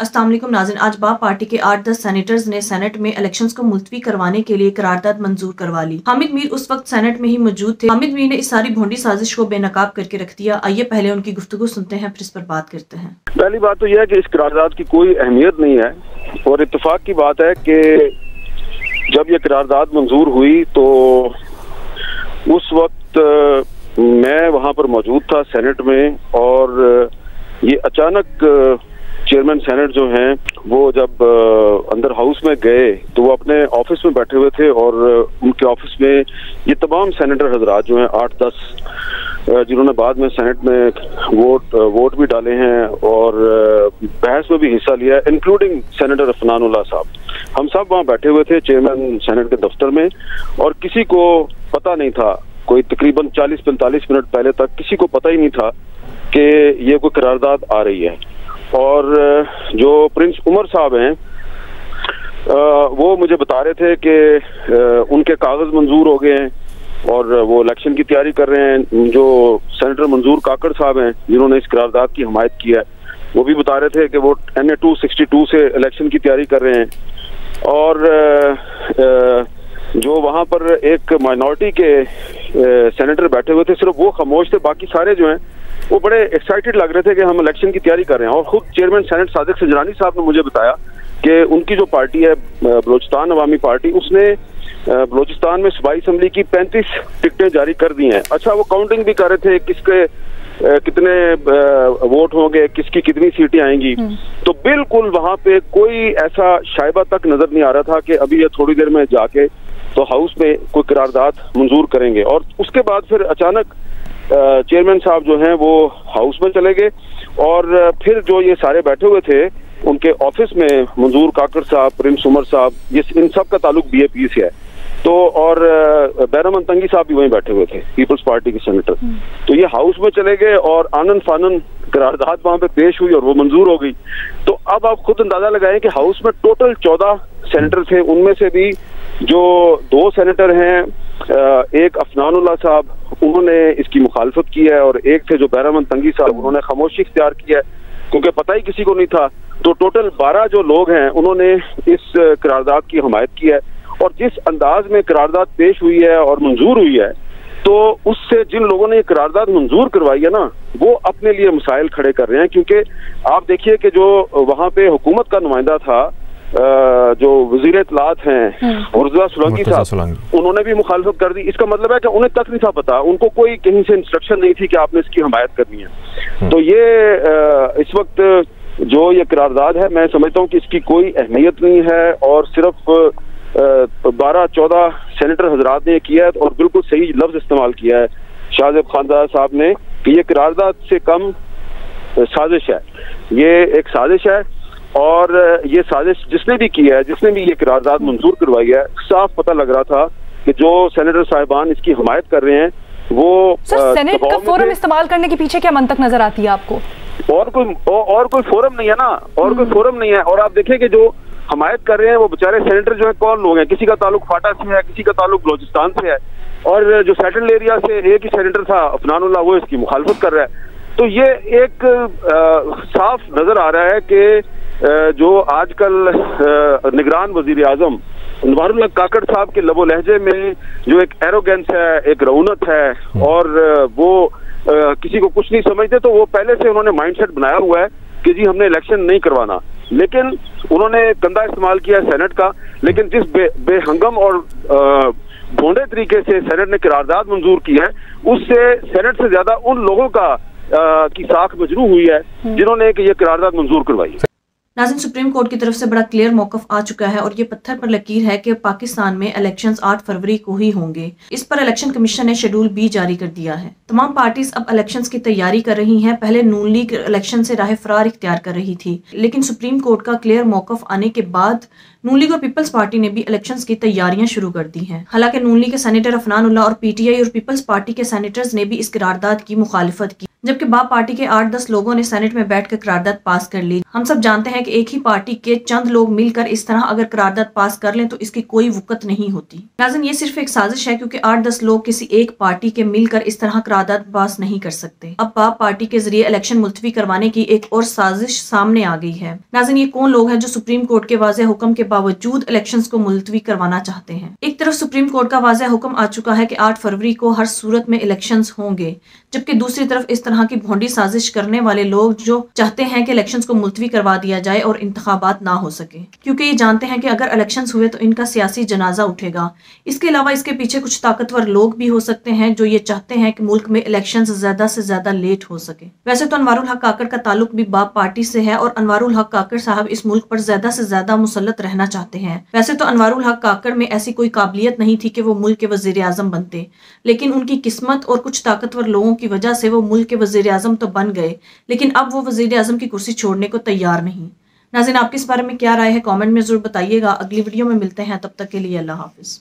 अस्सलाम वालेकुम नाज़रीन, आज बाप पार्टी के 8-10 सेनेटर्स ने सेनेट में इलेक्शंस को मुलतवी करवाने के लिए करारदाद मंजूर करवा ली। हामिद मीर उस वक्त सेनेट में ही मौजूद थे। हामिद मीर ने इस सारी भोंडी साजिश को बेनकाब करके रख दिया। आइए पहले उनकी गुफ्तगू सुनते हैं, फिर इस पर बात करते हैं। पहली बात तो यह है कि इस करारदाद की कोई अहमियत नहीं है और इत्तेफाक की बात है कि जब ये करारदाद मंजूर हुई तो उस वक्त मैं वहाँ पर मौजूद था सेनेट में, और ये अचानक चेयरमैन सेनेट जो हैं वो जब अंदर हाउस में गए तो वो अपने ऑफिस में बैठे हुए थे और उनके ऑफिस में ये तमाम सेनेटर हजरात जो हैं 8-10 जिन्होंने बाद में सेनेट में वोट भी डाले हैं और बहस में भी हिस्सा लिया है, इंक्लूडिंग सेनेटर अफनानुल्लाह साहब, हम सब वहाँ बैठे हुए थे चेयरमैन सेनेट के दफ्तर में, और किसी को पता नहीं था, कोई तकरीबन 40-45 मिनट पहले तक किसी को पता ही नहीं था कि ये कोई करारदाद आ रही है। और जो प्रिंस उमर साहब हैं वो मुझे बता रहे थे कि उनके कागज मंजूर हो गए हैं और वो इलेक्शन की तैयारी कर रहे हैं। जो सेनेटर मंजूर काकड़ साहब हैं जिन्होंने इस करारदाद की हमायत की है, वो भी बता रहे थे कि वो NA 262 से इलेक्शन की तैयारी कर रहे हैं। और जो वहाँ पर एक माइनॉरिटी के सेनेटर बैठे हुए थे, सिर्फ वो खामोश थे, बाकी सारे जो हैं वो बड़े एक्साइटेड लग रहे थे कि हम इलेक्शन की तैयारी कर रहे हैं। और खुद चेयरमैन सेनेट सादिक सजरानी साहब ने मुझे बताया कि उनकी जो पार्टी है बलोचिस्तान अवामी पार्टी, उसने बलोचिस्तान में सूबाई असम्बली की 35 टिकटें जारी कर दी हैं। अच्छा, वो काउंटिंग भी कर रहे थे किसके कितने वोट होंगे, किसकी कितनी सीटें आएंगी। तो बिल्कुल वहाँ पे कोई ऐसा शायबा तक नजर नहीं आ रहा था कि अभी ये थोड़ी देर में जाके तो हाउस में कोई करारदाद मंजूर करेंगे। और उसके बाद फिर अचानक चेयरमैन साहब जो हैं वो हाउस में चले गए और फिर जो ये सारे बैठे हुए थे उनके ऑफिस में मंजूर काकड़ साहब, प्रिंस उमर साहब, ये इन सब का ताल्लुक BAP से है, तो और बैरमन तंगी साहब भी वहीं बैठे हुए थे, पीपल्स पार्टी के सेनेटर। तो ये हाउस में चले गए और आनंद फानन करारदाद वहां पे पेश हुई और वो मंजूर हो गई। तो अब आप खुद अंदाजा लगाएं कि हाउस में टोटल 14 सेनेटर थे, उनमें से भी जो 2 सेनेटर हैं, एक अफनानुल्लाह साहब, उन्होंने इसकी मुखालफत की है, और एक थे जो बैरमन तंगी साहब, उन्होंने खामोशी इख्तियार की है क्योंकि पता ही किसी को नहीं था। तो टोटल 12 जो लोग हैं उन्होंने इस करारदाद की हमायत की है। और जिस अंदाज में करारदाद पेश हुई है और मंजूर हुई है, तो उससे जिन लोगों ने ये करारदाद मंजूर करवाई है ना, वो अपने लिए मसाइल खड़े कर रहे हैं। क्योंकि आप देखिए कि जो वहाँ पे हुकूमत का नुमाइंदा था, जो वजीर इत्तलात हैं मुर्तज़ा सोलंकी साहब, उन्होंने भी मुखालफत कर दी। इसका मतलब है कि उन्हें तक नहीं था पता, उनको कोई कहीं से इंस्ट्रक्शन नहीं थी कि आपने इसकी हमायत करनी है। तो ये इस वक्त जो ये करारदाद है, मैं समझता हूँ कि इसकी कोई अहमियत नहीं है और सिर्फ 12-14 सेनेटर हजरात ने किया है, और बिल्कुल सही लफ्ज इस्तेमाल किया है शाहजेब खानदार साहब ने कि ये करारदाद से कम साजिश है। ये एक साजिश है, और ये साजिश जिसने भी की है, जिसने भी ये करारदाद मंजूर करवाई है, साफ पता लग रहा था कि जो सेनेटर साहिबान इसकी हमायत कर रहे हैं वो सेनेट का फोरम इस्तेमाल करने के पीछे क्या मंतक नजर आती है आपको? और कोई फोरम नहीं है ना, और कोई फोरम नहीं है। और आप देखें कि जो हमायत कर रहे हैं वो बेचारे सेनेटर जो है कौन लोग हैं, किसी का ताल्लुक फाटा से है, किसी का ताल्लुक बलोचिस्तान से है, और जो सेटल्ड एरिया से एक ही सेनेटर था अफनानुल्लाह, वो इसकी मुखालफत कर रहा है। तो ये एक साफ नजर आ रहा है कि जो आजकल निगरान वजीर आजम नवारुल्लाह काकड़ साहब के लबो लहजे में जो एक एरोगेंस है, एक रऊनत है, और वो किसी को कुछ नहीं समझते, तो वो पहले से उन्होंने माइंडसेट बनाया हुआ है कि जी हमने इलेक्शन नहीं करवाना। लेकिन उन्होंने कंधा इस्तेमाल किया सेनेट का, लेकिन जिस बेहंगम और भोंडे तरीके से सेनेट ने करारदाद मंजूर की है, उससे सेनेट से ज्यादा उन लोगों का की साख मजरू हुई है जिन्होंने ये करारदाद मंजूर करवाई। नाज़रीन, सुप्रीम कोर्ट की तरफ से बड़ा क्लियर मौक़िफ़ आ चुका है और ये पत्थर पर लकीर है कि पाकिस्तान में इलेक्शंस 8 फरवरी को ही होंगे। इस पर इलेक्शन कमीशन ने शेड्यूल B जारी कर दिया है। तमाम पार्टीज अब इलेक्शंस की तैयारी कर रही हैं। पहले नून लीग इलेक्शन से राह फरार इख्तियार कर रही थी, लेकिन सुप्रीम कोर्ट का क्लियर मौक़िफ़ आने के बाद नून लीग और पीपल्स पार्टी ने भी इलेक्शंस की तैयारियां शुरू कर दी हैं। हालांकि नून लीग के सेनेटर अफनानुल्लाह और PTI और पीपल्स पार्टी के सेनेटर्स ने भी इस करारदाद की मुखालिफत की। जबकि बाप पार्टी के 8-10 लोगों ने सेनेट में बैठकर करारदाद पास कर ली। हम सब जानते हैं कि एक ही पार्टी के चंद लोग मिलकर इस तरह अगर करारदाद पास कर लें तो इसकी कोई वक़्त नहीं होती। नाज़रीन, ये सिर्फ एक साजिश है क्योंकि 8-10 लोग किसी एक पार्टी के मिलकर इस तरह करारदाद पास नहीं कर सकते। अब बाप पार्टी के जरिए इलेक्शन मुलतवी करवाने की एक और साजिश सामने आ गई है। नाज़रीन, ये कौन लोग हैं जो सुप्रीम कोर्ट के वाज़ेह हुक्म के बावजूद इलेक्शंस को मुलतवी करवाना चाहते हैं? एक तरफ सुप्रीम कोर्ट का वाज़ेह हुक्म आ चुका है कि 8 फरवरी को हर सूरत में इलेक्शंस होंगे, जबकि दूसरी तरफ इस तरह की भोंडी साजिश करने वाले लोग जो चाहते हैं कि इलेक्शंस को मुलतवी करवा दिया जाए और इंतखाबात ना हो सके, क्योंकि ये जानते हैं कि अगर इलेक्शंस हुए तो इनका सियासी जनाजा उठेगा। इसके अलावा इसके पीछे कुछ ताकतवर लोग भी हो सकते हैं जो ये चाहते हैं कि मुल्क में इलेक्शंस ज्यादा से ज्यादा लेट हो सके। वैसे तो अनवारुल हक काकड़ का ताल्लुक भी बाप पार्टी से है और अनवारुल हक काकड़ साहब इस मुल्क पर ज्यादा से ज्यादा मुसल्लत रहना चाहते हैं। वैसे तो अनवारुल हक काकड़ में ऐसी कोई काबिलियत नहीं थी कि वो मुल्क के वजीर आजम बनते, लेकिन उनकी किस्मत और कुछ ताकतवर लोगों की वजह से वो मुल्क के वजीर आजम तो बन गए, लेकिन अब वो वजीर आजम की कुर्सी छोड़ने को तैयार नहीं। नाज़रीन, आपके इस बारे में क्या राय है? कमेंट में जरूर बताइएगा। अगली वीडियो में मिलते हैं, तब तक के लिए अल्लाह हाफिज।